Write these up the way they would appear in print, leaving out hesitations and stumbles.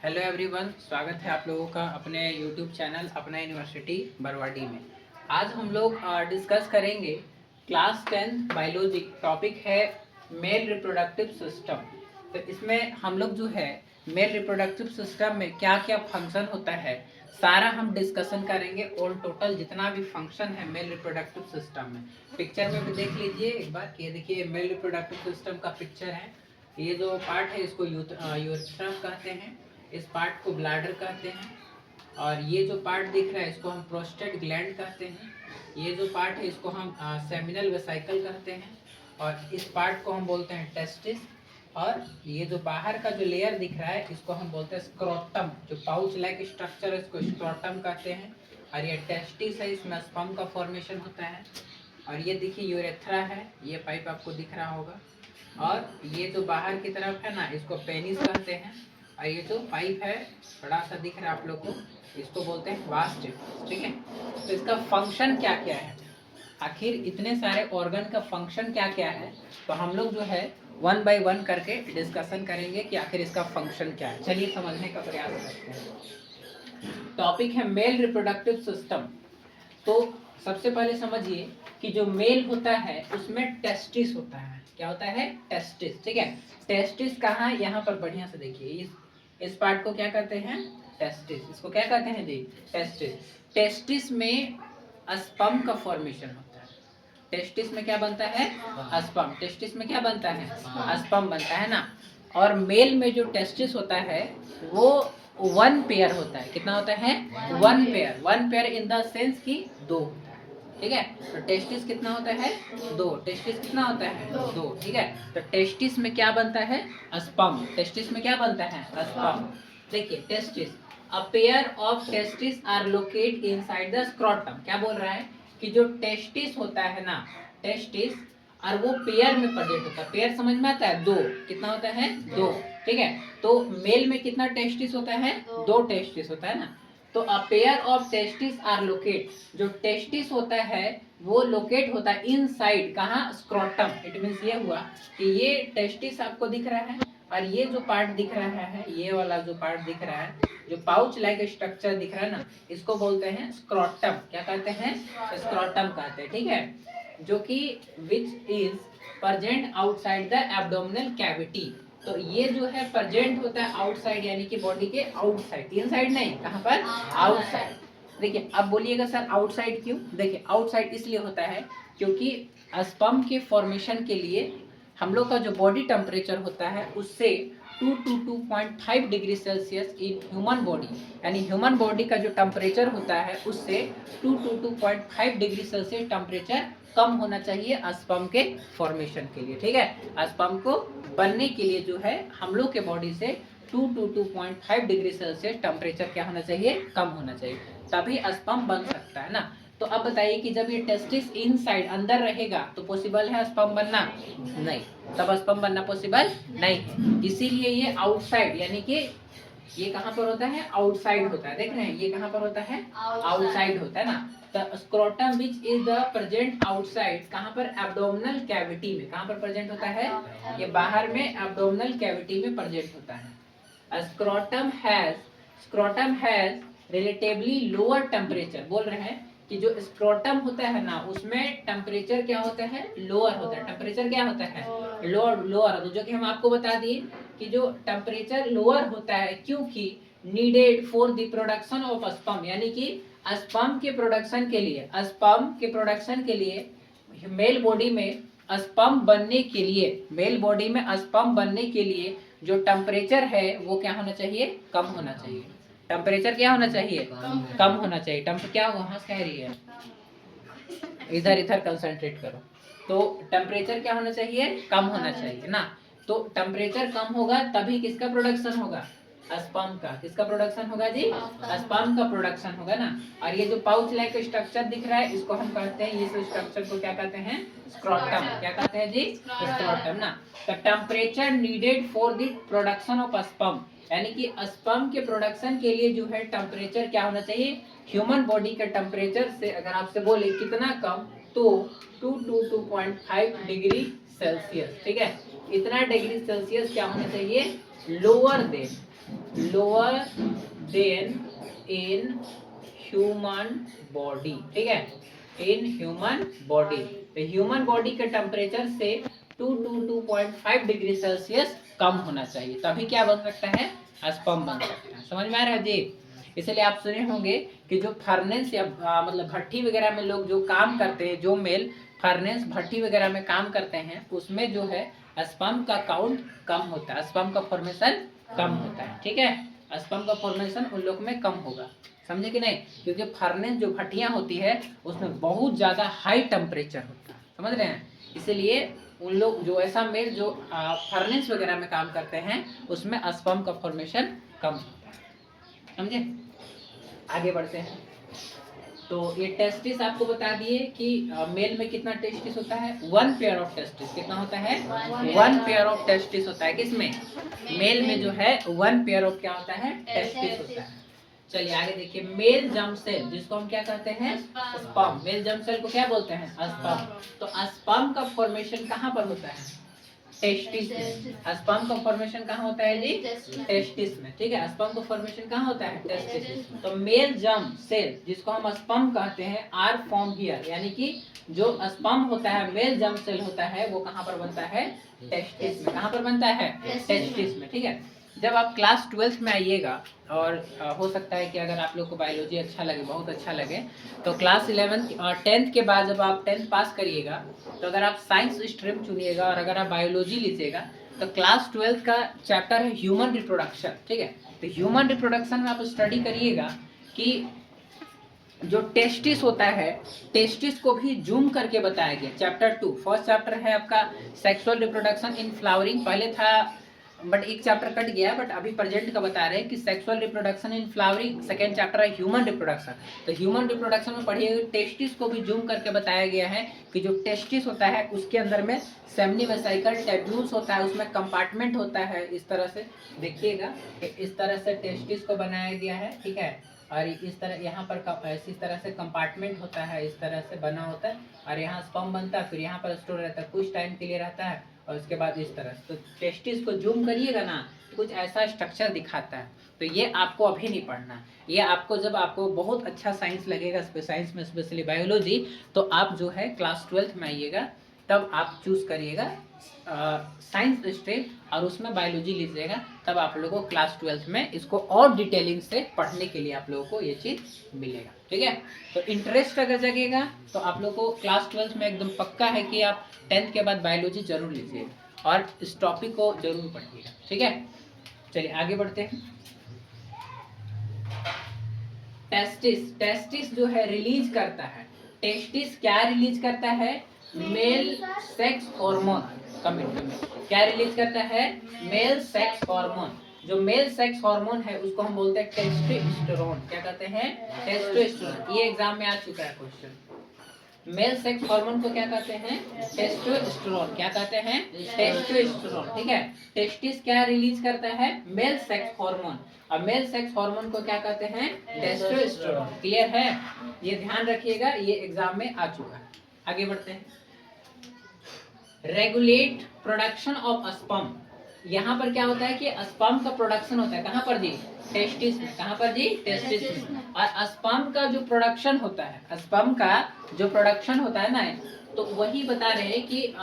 Hello everyone, स्वागत है आप लोगों का अपने यूट्यूब चैनल अपना यूनिवर्सिटी बरवाडी में। आज हम लोग डिस्कस करेंगे क्लास 10 बायोलॉजी। टॉपिक है मेल रिप्रोडक्टिव सिस्टम। तो इसमें हम लोग जो है मेल रिप्रोडक्टिव सिस्टम में क्या क्या फंक्शन होता है सारा हम डिस्कशन करेंगे। ऑल टोटल जितना भी फंक्शन है मेल रिप्रोडक्टिव सिस्टम में, पिक्चर में भी देख लीजिए एक बार। ये देखिए मेल रिप्रोडक्टिव सिस्टम का पिक्चर है। ये जो पार्ट है इसको यूरेथ्रा कहते हैं, इस पार्ट को ब्लैडर कहते हैं, और ये जो पार्ट दिख रहा है इसको हम प्रोस्टेट ग्लैंड कहते हैं। ये जो पार्ट है इसको हम सेमिनल वेसिकल कहते हैं, और इस पार्ट को हम बोलते हैं टेस्टिस। और ये जो बाहर का जो लेयर दिख रहा है इसको हम बोलते हैं स्क्रोटम। जो पाउच लाइक स्ट्रक्चर है इसको स्क्रोटम कहते हैं। और ये टेस्टिस है, इसमें स्पर्म का फॉर्मेशन होता है। और ये देखिए यूरेथ्रा है, ये पाइप आपको दिख रहा होगा। और ये जो बाहर की तरफ है ना इसको पेनिस कहते हैं। और ये जो पाइप है बड़ा सा दिख रहा है आप लोग को, इसको बोलते हैं वास्ट टिप। ठीक है, तो इसका फंक्शन क्या क्या है, आखिर इतने सारे ऑर्गन का फंक्शन क्या क्या है, तो हम लोग जो है वन बाय वन करके डिस्कशन करेंगे कि आखिर इसका फंक्शन क्या है। चलिए समझने का प्रयास करते हैं। टॉपिक है मेल रिप्रोडक्टिव सिस्टम। तो सबसे पहले समझिए कि जो मेल होता है उसमें टेस्टिस होता है। क्या होता है? टेस्टिस। ठीक है, टेस्टिस कहाँ? यहाँ पर बढ़िया से देखिए, इस पार्ट को क्या कहते हैं? टेस्टिस। इसको क्या कहते हैं जी? टेस्टिस। टेस्टिस में स्पर्म का फॉर्मेशन होता है। टेस्टिस में क्या बनता है? स्पर्म। टेस्टिस में क्या बनता है? स्पर्म बनता है ना। और मेल में जो टेस्टिस होता है वो वन पेयर होता है। कितना होता है? One pair. One pair in the sense की दो। ठीक है, तो टेस्टिस कितना होता है? दो। टेस्टिस कितना होता है? दो। ठीक है, तो टेस्टिस में क्या बनता है? स्पर्म। टेस्टिस में क्या बनता है? स्पर्म। देखिए testis, a pair of testis are locate inside the scrotum. क्या बोल रहा है कि जो टेस्टिस होता है ना, टेस्टिस, और वो पेयर में प्रेजेंट होता है। पेयर समझ में आता है? दो। कितना होता है? दो। ठीक है, तो मेल में कितना टेस्टिस होता है? दो टेस्टिस होता है ना। तो a pair of testis are locate, जो टेस्टिस होता है वो लोकेट होता है इनसाइड, कहाँ? स्क्रोटम। इट मींस ये हुआ कि ये टेस्टिस आपको दिख रहा है, और ये जो पार्ट दिख रहा है, ये वाला जो पार्ट दिख रहा है, जो पाउच लाइक स्ट्रक्चर दिख रहा है ना, इसको बोलते हैं स्क्रोटम। क्या कहते हैं? स्क्रोटम कहते हैं। ठीक है, जो कि which is present outside the abdominal cavity. तो ये जो है प्रेजेंट होता है आउटसाइड, यानी कि बॉडी के आउटसाइड। इनसाइड नहीं, कहाँ पर? आउटसाइड। देखिए अब बोलिएगा सर आउटसाइड क्यों? देखिए आउटसाइड इसलिए होता है क्योंकि स्पर्म के फॉर्मेशन के लिए हम लोग का जो बॉडी टेम्परेचर होता है उससे 2 to 2.5 degree Celsius in human body, यानी ह्यूमन बॉडी का जो टेम्परेचर होता है उससे 2 to 2.5 डिग्री सेल्सियस टेम्परेचर कम होना चाहिए स्पर्म के फॉर्मेशन के लिए। ठीक है, स्पर्म को बनने के लिए जो है हम लोग के बॉडी से 2 to 2.5 डिग्री सेल्सियस टेम्परेचर क्या होना चाहिए? कम होना चाहिए, तभी स्पर्म बन सकता है ना। तो अब बताइए कि जब ये टेस्टिस इनसाइड अंदर रहेगा तो पॉसिबल है स्पर्म बनना? नहीं, तब स्पर्म बनना पॉसिबल नहीं है। इसीलिए ये आउटसाइड, यानी कि ये कहाँ पर होता है? आउटसाइड होता है। देख रहे हैं ये कहाँ पर होता है? आउटसाइड होता है ना। The scrotum which is the present outside, कहाँ पर? एब्डोमिनल कैविटी में। कहाँ पर प्रेजेंट होता है? ये बाहर में एब्डोमिनल कैविटी में प्रेजेंट होता है। Scrotum has relatively lower temperature. बोल रहे हैं कि जो स्क्रोटम होता है ना उसमें टेम्परेचर क्या होता है? लोअर होता है। टेम्परेचर क्या होता है? लोअर। तो जो कि हम आपको बता दिए कि जो टेम्परेचर लोअर होता है क्योंकि needed for the production of sperm, यानी कि स्पर्म के प्रोडक्शन के लिए, स्पर्म के प्रोडक्शन के लिए मेल बॉडी में स्पर्म बनने के लिए, मेल बॉडी में स्पर्म बनने के लिए जो टेम्परेचर है वो क्या होना चाहिए? कम होना चाहिए। टेम्परेचर क्या होना चाहिए? कम होना चाहिए। टेम्पर क्या वहां से कह रही है, इधर इधर कंसंट्रेट करो। तो टेम्परेचर क्या होना चाहिए? कम होना चाहिए ना। तो टेम्परेचर कम होगा तभी किसका प्रोडक्शन होगा? स्पर्म का। किसका प्रोडक्शन होगा जी? स्पर्म का प्रोडक्शन होगा ना। और ये जो पाउच लाइक स्ट्रक्चर दिख रहा है इसको हम कहते हैं, इस स्ट्रक्चर को क्या कहते हैं? स्क्रोटम। क्या कहते हैं जी? स्क्रोटम ना। The temperature needed for the production of sperm, यानी कि स्पर्म के प्रोडक्शन के लिए जो है टेम्परेचर क्या होना चाहिए? ह्यूमन बॉडी के टेम्परेचर से अगर आपसे बोले कितना कम, तो 2 to 2.5 डिग्री सेल्सियस, ठीक है। इतना डिग्री सेल्सियस क्या होना चाहिए, lower then in human body, ठीक है, इन ह्यूमन बॉडी। तो ह्यूमन बॉडी के टेम्परेचर से 2 to 2.5 डिग्री सेल्सियस कम होना चाहिए, तभी क्या बन सकता है, स्पर्म बन सकता है। समझ में आ रहा है जी। इसलिए आप सुने होंगे कि जो फर्नेस या मतलब भट्टी वगैरह में लोग जो काम करते हैं, जो मेल फर्नेस भट्टी वगैरह में काम करते हैं, उसमें जो है स्पर्म का काउंट कम होता है, स्पर्म का फॉर्मेशन कम होता है, ठीक है। स्पर्म का फॉर्मेशन उन लोग में कम होगा, समझे कि नहीं, क्योंकि फर्नेस जो भट्टियां होती है उसमें बहुत ज़्यादा हाई टेम्परेचर होता है, समझ रहे हैं। इसीलिए उन लोग जो ऐसा मेल जो फर्नेस वगैरह में काम करते हैं उसमें स्पर्म का फॉर्मेशन कम होता है, समझे। आगे बढ़ते हैं। तो ये टेस्टिस आपको बता दिए कि मेल में कितना टेस्टिस होता है, 1 पेयर ऑफ टेस्टिस। कितना होता है, 1 पेयर ऑफ टेस्टिस होता है। किसमें, मेल में जो है 1 पेयर ऑफ क्या होता है, टेस्टिस होता है। चलिए आगे देखिए, मेल जर्म सेल जिसको हम क्या कहते हैं, स्पर्म। मेल जर्म सेल को क्या बोलते हैं, स्पर्म। तो स्पर्म का फॉर्मेशन कहाँ पर होता है, टेस्टिस में। स्पर्म का फॉर्मेशन कहाँ होता है जी, टेस्टिस में, ठीक है। स्पर्म का फॉर्मेशन कहाँ होता है, टेस्टिस। तो मेल जर्म सेल जिसको हम स्पर्म कहते हैं आर फॉर्म हियर, यानी कि जो स्पर्म होता है, मेल जर्म सेल होता है, वो कहाँ पर बनता है, टेस्टिस में। कहाँ पर बनता है, टेस्टिस में, ठीक है। जब आप क्लास 12th में आइएगा, और हो सकता है कि अगर आप लोग को बायोलॉजी अच्छा लगे, बहुत अच्छा लगे, तो क्लास 11th और 10th के बाद जब आप 10th पास करिएगा, तो अगर आप साइंस स्ट्रीम चुनिएगा और अगर आप बायोलॉजी लीजिएगा, तो क्लास 12th का चैप्टर है ह्यूमन रिप्रोडक्शन, ठीक है। तो ह्यूमन रिप्रोडक्शन में आप स्टडी करिएगा कि जो टेस्टिस होता है, टेस्टिस को भी जूम करके बताया गया। चैप्टर 2, फर्स्ट चैप्टर है आपका सेक्सुअल रिप्रोडक्शन इन फ्लावरिंग, पहले था बट एक चैप्टर कट गया, बट अभी प्रेजेंट का बता रहे हैं कि sexual reproduction in flowering. Second chapter है ह्यूमन रिप्रोडक्शन। तो ह्यूमन रिप्रोडक्शन में पढ़िए, टेस्टिस को भी जूम करके बताया गया है कि जो टेस्टिस होता है उसके अंदर में सेमनी वेसिकल टेब्यूल्स होता है, उसमें कंपार्टमेंट होता है। इस तरह से देखिएगा, इस तरह से टेस्टिस को बनाया गया है, ठीक है। और इस तरह यहाँ पर इस तरह से कंपार्टमेंट होता है, इस तरह से बना होता है, और यहाँ स्पर्म बनता है, फिर यहाँ पर स्टोर रहता है, कुछ टाइम के लिए रहता है, और उसके बाद इस तरह। तो टेस्टिस को जूम करिएगा ना, तो कुछ ऐसा स्ट्रक्चर दिखाता है। तो ये आपको अभी नहीं पढ़ना, ये आपको जब आपको बहुत अच्छा साइंस लगेगा, साइंस में स्पेशली बायोलॉजी, तो आप जो है क्लास 12th में आइएगा, तब आप चूज करिएगा साइंस स्ट्रीम, और उसमें बायोलॉजी लीजिएगा, तब आप लोगों को क्लास 12th में इसको और डिटेलिंग से पढ़ने के लिए आप लोगों को ये चीज़ मिलेगा, ठीक है। तो इंटरेस्ट अगर जगेगा तो आप लोगों को क्लास 12th में एकदम पक्का है कि आप 10th के बाद बायोलॉजी जरूर लीजिएगा और इस टॉपिक को जरूर पढ़िएगा, ठीक है। चलिए आगे बढ़ते हैं। टेस्टिस जो है रिलीज करता है, टेस्टिस क्या रिलीज करता है, मेल सेक्स हार्मोन। क्या रिलीज करता है, मेल सेक्स हार्मोन। जो मेल सेक्स हार्मोन है उसको हम बोलते हैं टेस्टोस्टेरोन। क्या कहते हैं, टेस्टोस्टेरोन। ये एग्जाम में आ चुका है क्वेश्चन। मेल सेक्स हार्मोन को क्या कहते हैं, टेस्टोस्टेरोन। क्या कहते हैं, टेस्टोस्टेरोन, ठीक है। टेस्टिस क्या रिलीज करता है, मेल सेक्स हार्मोन, और मेल सेक्स हार्मोन को क्या कहते हैं, टेस्टोस्टेरोन। क्लियर है, ये ध्यान रखिएगा, ये एग्जाम में आ चुका है। आगे बढ़ते हैं। Regulate production of sperm. यहाँ पर क्या होता है कि स्पर्म का प्रोडक्शन होता है, कहाँ पर जी, टेस्टिस में। कहाँ पर जी, टेस्टिस में। और स्पर्म का जो प्रोडक्शन होता है, स्पर्म का जो प्रोडक्शन होता है ना, तो वही बता रहे हैं कि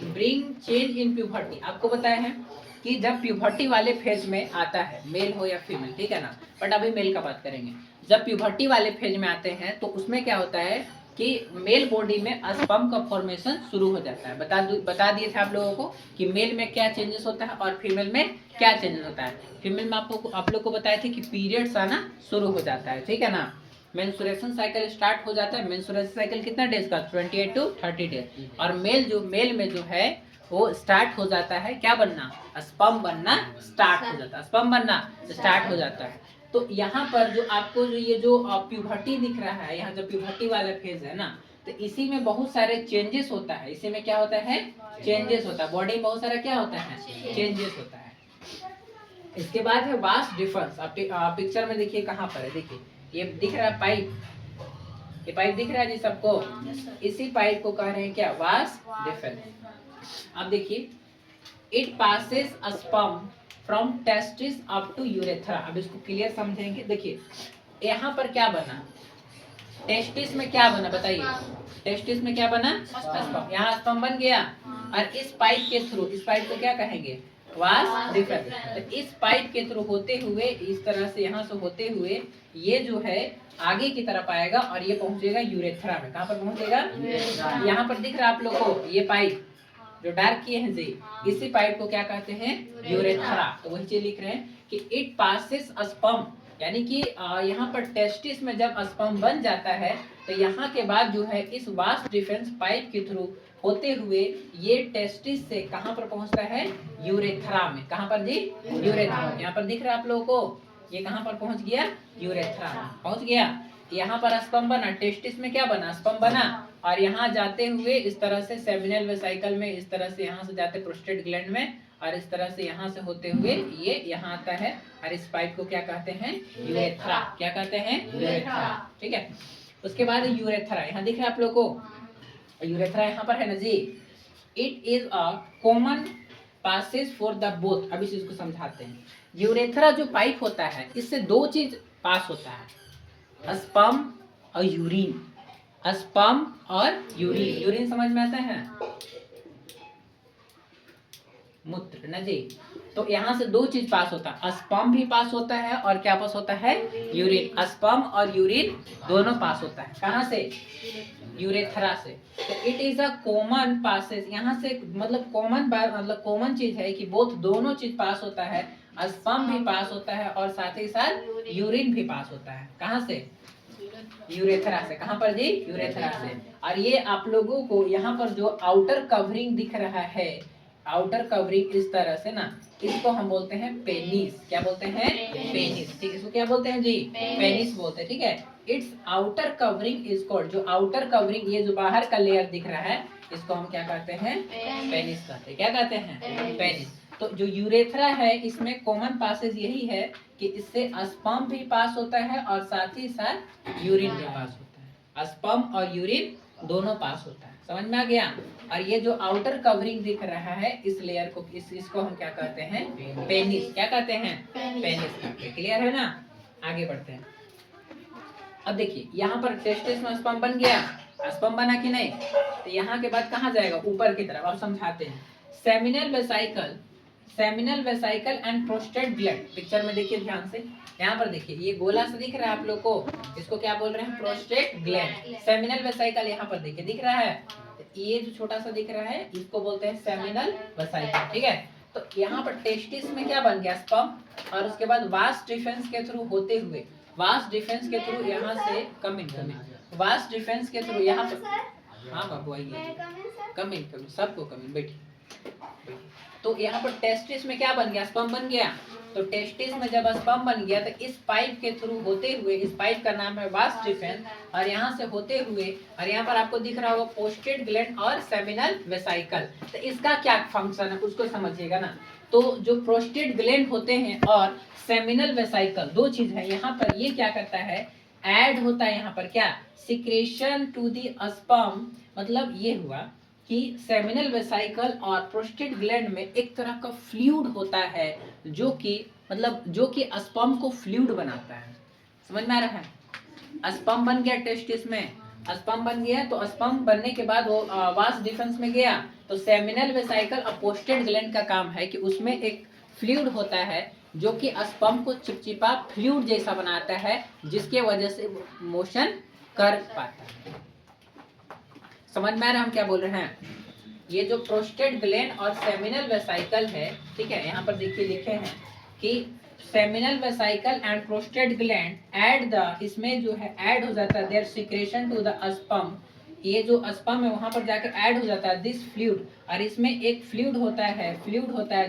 ब्रिंग चेंज इन प्यूबर्टी। आपको बताया है कि जब प्यूबर्टी वाले फेज में आता है, मेल हो या फीमेल, ठीक है ना, बट अभी मेल का बात करेंगे। जब प्यूबर्टी वाले फेज में आते हैं तो उसमें क्या होता है कि मेल बॉडी में स्पर्म का फॉर्मेशन शुरू हो जाता है। बता दिए थे आप लोगों को कि मेल में क्या चेंजेस होता है और फीमेल में क्या चेंजेस होता है। फीमेल में आप लोग को बताए थे कि पीरियड्स आना शुरू हो जाता है, ठीक है ना। मेंस्ट्रुएशन साइकिल स्टार्ट हो जाता है। मेंस्ट्रुएशन साइकिल कितना डेज का, 28 to 30 डेज। और मेल में जो है वो स्टार्ट हो जाता है क्या बनना, स्पर्म बनना स्टार्ट हो जाता है, स्पर्म बनना स्टार्ट हो जाता है। तो यहाँ पर जो आपको ये जो प्यूबर्टी दिख रहा है, यहाँ जो प्यूबर्टी वाला फेज है ना, तो इसी में बहुत सारे चेंजेस होता है। इसी में क्या होता है, चेंजेस होता है, बॉडी में बहुत सारा क्या होता है, चेंजेस होता है। इसके बाद है वास्ट डिफरेंस। आप पिक्चर में देखिए कहाँ पर है, देखिए ये दिख रहा है पाइप, ये पाइप दिख रहा है जी सबको। इसी पाइप को कह रहे हैं क्या, वास्ट डिफरेंस। अब देखिए, it passes sperm from testis up to urethra. अब इसको क्लियर समझेंगे। देखिए यहाँ पर क्या बना, टेस्टिस में क्या बना बताइए, टेस्टिस में क्या बना, स्पर्म। यहाँ स्पर्म बन गया और इस पाइप के थ्रू, इस पाइप को क्या कहेंगे, वास डिफरेंस। तो इस पाइप के थ्रू होते हुए इस तरह से, यहाँ से होते हुए ये जो है आगे की तरफ आएगा और ये पहुंचेगा यूरेथ्रा में। कहाँ पर पहुंचेगा, यहाँ पर दिख रहा है आप लोग को ये पाइप जो डार्क किए हैं जी, इसी पाइप को क्या कहते हैं, यूरेथ्रा। तो वही चीज लिख रहे हैं कि इट पासेस स्पर्म, यानी कि यहाँ पर टेस्टिस में जब स्पर्म बन जाता है तो यहाँ के बाद जो है इस वास डिफरेंस पाइप के थ्रू होते हुए ये टेस्टिस से कहाँ पर पहुँचता है, यूरेथ्रा में। कहाँ पर जी, यूरेथ्रा। यहाँ पर दिख रहा है आप लोगों को, ये कहाँ पर पहुँच गया, यूरेथ्रा में पहुँच गया। यहाँ पर स्पर्म बना, टेस्टिस में क्या बना, स्पर्म बना और यहाँ जाते हुए इस तरह से सेमिनल वेसिकल में, इस तरह से यहाँ से जाते प्रोस्टेट ग्लैंड में और इस तरह से यहाँ से होते हुए ये यहाँ आता है और इस पाइप को क्या कहते हैं, यूरेथ्रा। क्या कहते हैं, यूरेथ्रा। ठीक है, उसके बाद यूरेथ्रा यहाँ दिख रहा है आप लोग को, यूरेथ्रा यहाँ पर है ना जी। It is a common passage for the both. अब इस चीज को समझाते हैं। यूरेथ्रा जो पाइप होता है इससे दो चीज पास होता है, स्पर्म और यूरिन। स्पर्म और यूरिन, यूरिन समझ में आता है, मूत्र ना जी। तो यहाँ से दो चीज पास होता है, स्पर्म भी पास होता है और क्या पास होता है, यूरिन। स्पर्म और यूरिन दोनों पास होता है, कहाँ से, यूरेथ्रा से। तो it is a common passage, यहाँ से मतलब कॉमन, मतलब कॉमन चीज है कि बोथ दोनों चीज पास होता है, स्पर्म भी पास होता है और साथ ही साथ यूरिन भी पास होता है। कहाँ से, यूरेथ्रा से। कहाँ पर जी, यूरेथ्रा से। और ये आप लोगों को यहाँ पर जो आउटर कवरिंग दिख रहा है, आउटर कवरिंग इस तरह से ना, इसको हम बोलते हैं पेनिस। क्या बोलते हैं, पेनिस। ठीक है, इसको क्या बोलते हैं जी, पेनिस बोलते हैं। ठीक है, it's outer covering is called, जो आउटर कवरिंग, ये जो बाहर का लेयर दिख रहा है इसको हम क्या कहते हैं, पेनिस कहते हैं। क्या कहते हैं, पेनिस। तो जो यूरेथ्रा है इसमें कॉमन पासेज यही है कि इससे स्पर्म भी पास होता है और साथ ही साथ यूरिन भी पास होता है। स्पर्म और यूरिन दोनों पास होता है, समझ में आ गया। और ये जो आउटर कवरिंग दिख रहा है इस लेयर को, इसको हम क्या कहते हैं, पेनिस। क्या कहते हैं, पेनिस। क्लियर है ना, आगे बढ़ते हैं। अब देखिए यहाँ पर टेस्टिस में स्पर्म बन गया, स्पर्म बना कि नहीं, तो यहाँ के बाद कहाँ जाएगा, ऊपर की तरफ। अब समझाते हैं। Seminal vesicle, seminal vesicle and prostate gland. Picture में देखिए ध्यान से, यहाँ पर देखिए ये गोला सा दिख रहा है आप लोग को, इसको क्या बोल रहे हैं, प्रोस्टेट ग्लैंड। सेमिनल वेसिकल यहाँ पर देखिए दिख रहा है, ये जो छोटा सा दिख रहा है इसको बोलते हैं सेमिनल वेसिकल। ठीक है, तो यहाँ पर टेस्टिस में क्या बन गया, स्पर्म, और उसके बाद वास डिफेंस के थ्रू होते हुए, वास डिफेंस के थ्रू यहाँ से वास डिफेंस के थ्रू यहाँ पर, हाँ बाबू आइए, कमिंग सबको कमिंग, बैठिए। तो यहाँ पर टेस्टिस में क्या बन गया, स्पर्म बन गया। तो टेस्टिस में जब स्पर्म बन गया तो इस पाइप के थ्रू होते हुए, इस पाइप का नाम है वास डिफेंस, और यहाँ से होते हुए, और यहाँ पर आपको दिख रहा होगा प्रोस्टेट ग्लैंड और सेमिनल वेसिकल। तो इसका क्या फंक्शन है उसको समझिएगा ना। तो जो प्रोस्टेट ग्लैंड होते हैं और सेमिनल वेसिकल, दो चीज है यहाँ पर, ये क्या करता है, ऐड होता है यहाँ पर क्या, सिक्रेशन टू दी स्पर्म। मतलब ये हुआ कि सेमिनल वेसिकल और प्रोस्टेट ग्लैंड में एक तरह का फ्लूइड होता है जो कि मतलब जो कि स्पर्म को फ्लूइड बनाता है। समझ में आ रहा है, स्पर्म बन गया टेस्टिस में, स्पर्म बन गया, तो स्पर्म बनने के बाद वो वास डिफेंस में गया, तो सेमिनल वेसिकल और प्रोस्टेट ग्लैंड का काम है कि उसमें एक फ्लूइड होता है जो कि स्पर्म को चिपचिपा फ्लूइड जैसा बनाता है, जिसके वजह से मोशन कर पाता है। समझ में आ रहा है हम क्या बोल रहे हैं। ये जो प्रोस्टेट ग्लैंड और सेमिनल वेसिकल है, ठीक है, यहाँ पर देखिए लिखे हैं कि seminal vesicle and prostate gland add the, इसमें जो है ऐड हो जाता है there secretion to the sperm. ये जो स्पर्म है वहां पर जाकर ऐड हो जाता है दिस फ्लूइड, और इसमें एक फ्लूइड होता है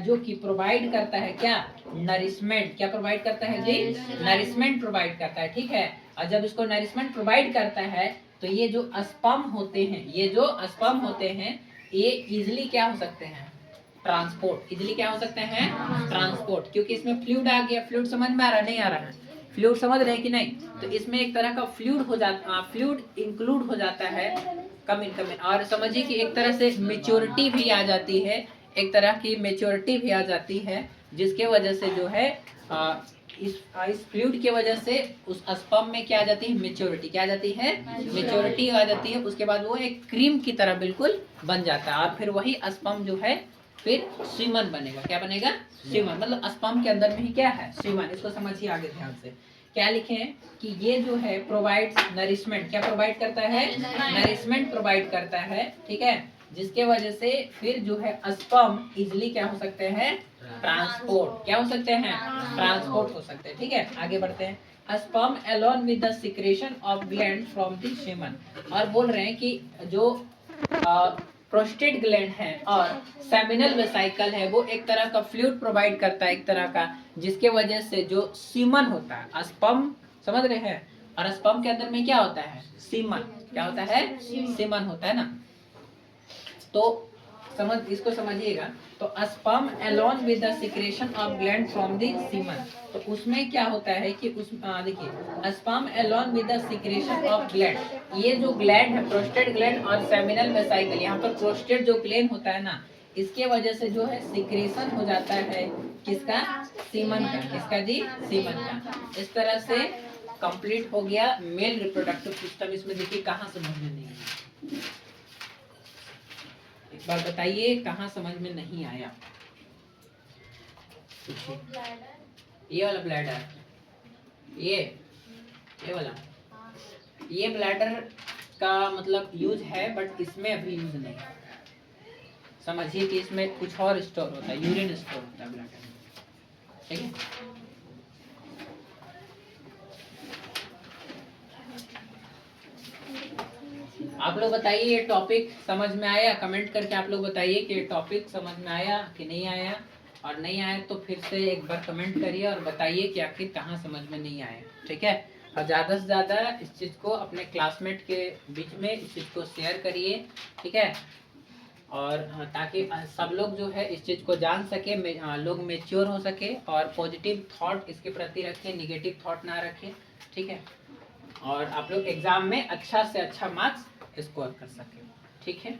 जो कि प्रोवाइड करता है क्या, नरिशमेंट। क्या प्रोवाइड करता है जी, नरिशमेंट प्रोवाइड करता है। ठीक है, और जब इसको नरिशमेंट प्रोवाइड करता है तो ये जो स्पर्म होते हैं, ये इजिली क्या हो सकते हैं, ट्रांसपोर्ट। इजिली क्या हो सकते हैं, ट्रांसपोर्ट, क्योंकि इसमें फ्लूइड आ गया। फ्लूइड समझ में आ रहा, नहीं आ रहा है, फ्लूइड समझ रहे हैं कि नहीं। तो इसमें एक तरह का फ्लूइड इंक्लूड हो जाता है कम इनकम, और समझिए कि एक तरह से मेच्योरिटी भी आ जाती है, एक तरह की मेच्योरिटी भी आ जाती है, जिसके वजह से जो है इस फ्लूइड की वजह से उस स्पर्म में क्या आ जाती है, मेच्योरिटी क्या आ जाती है, मेच्योरिटी आ जाती है। उसके बाद वो एक क्रीम की तरह बिल्कुल बन जाता है, और फिर वही स्पर्म जो है फिर सीमन बनेगा। क्या बनेगा, सीमन, मतलब स्पर्म के अंदर में ही क्या है, सीमन। इसको समझिए आगे ध्यान से, क्या लिखे हैं कि ये जो है प्रोवाइड नरिशमेंट, क्या प्रोवाइड करता है, नरिशमेंट प्रोवाइड करता है, ठीक है, जिसके वजह से फिर जो है स्पर्म इजिली क्या हो सकते हैं, ट्रांसपोर्ट, क्या हो सकते हैं, ट्रांसपोर्ट हो सकते हैं। ठीक है, आगे बढ़ते हैं। Sperm alone with the secretion of gland from the semen, और बोल रहे हैं कि जो प्रोस्टेट ग्लैंड है और सेमिनल वेसिकल है वो एक तरह का फ्लूइड प्रोवाइड करता है, एक तरह का, जिसके वजह से जो सीमन होता है, स्पर्म, समझ रहे हैं, और स्पर्म के अंदर में क्या होता है, सीमन, क्या होता है, सीमन होता है ना। तो समझ, इसको समझिएगा। तो sperm alone with the secretion of gland from the semen, तो उसमें क्या होता है कि उस देखिए, sperm alone with the secretion of gland, ये जो ग्लैंड है प्रोस्टेट ग्लैंड और सेमिनल वेसिकल, यहाँ पर प्रोस्टेट जो ग्लैंड होता है ना, इसके वजह से जो है सिक्रेशन हो जाता है किसका, सीमन का, किसका जी, सीमन का। इस तरह से कंप्लीट हो गया मेल रिप्रोडक्टिव सिस्टम। इसमें देखिए कहाँ समझ में नहीं है, एक बार बताइए कहाँ समझ में नहीं आया। ये वाला ब्लैडर, ये वाला, ये ब्लैडर का मतलब यूज है, बट इसमें अभी यूज नहीं। समझिए कि इसमें कुछ और स्टोर होता है, यूरिन स्टोर होता है ब्लैडर में, ठीक है। आप लोग बताइए ये टॉपिक समझ में आया, कमेंट करके आप लोग बताइए कि ये टॉपिक समझ में आया कि नहीं आया, और नहीं आया तो फिर से एक बार कमेंट करिए और बताइए कि आखिर कहाँ समझ में नहीं आया, ठीक है। और ज़्यादा से ज़्यादा इस चीज़ को अपने क्लासमेट के बीच में इस चीज़ को शेयर करिए, ठीक है, और ताकि सब लोग जो है इस चीज़ को जान सके, लोग मेच्योर हो सके और पॉजिटिव थॉट इसके प्रति रखें, निगेटिव थॉट ना रखें, ठीक है, और आप लोग एग्ज़ाम में अच्छा से अच्छा मार्क्स स्कोर कर सकें, ठीक है।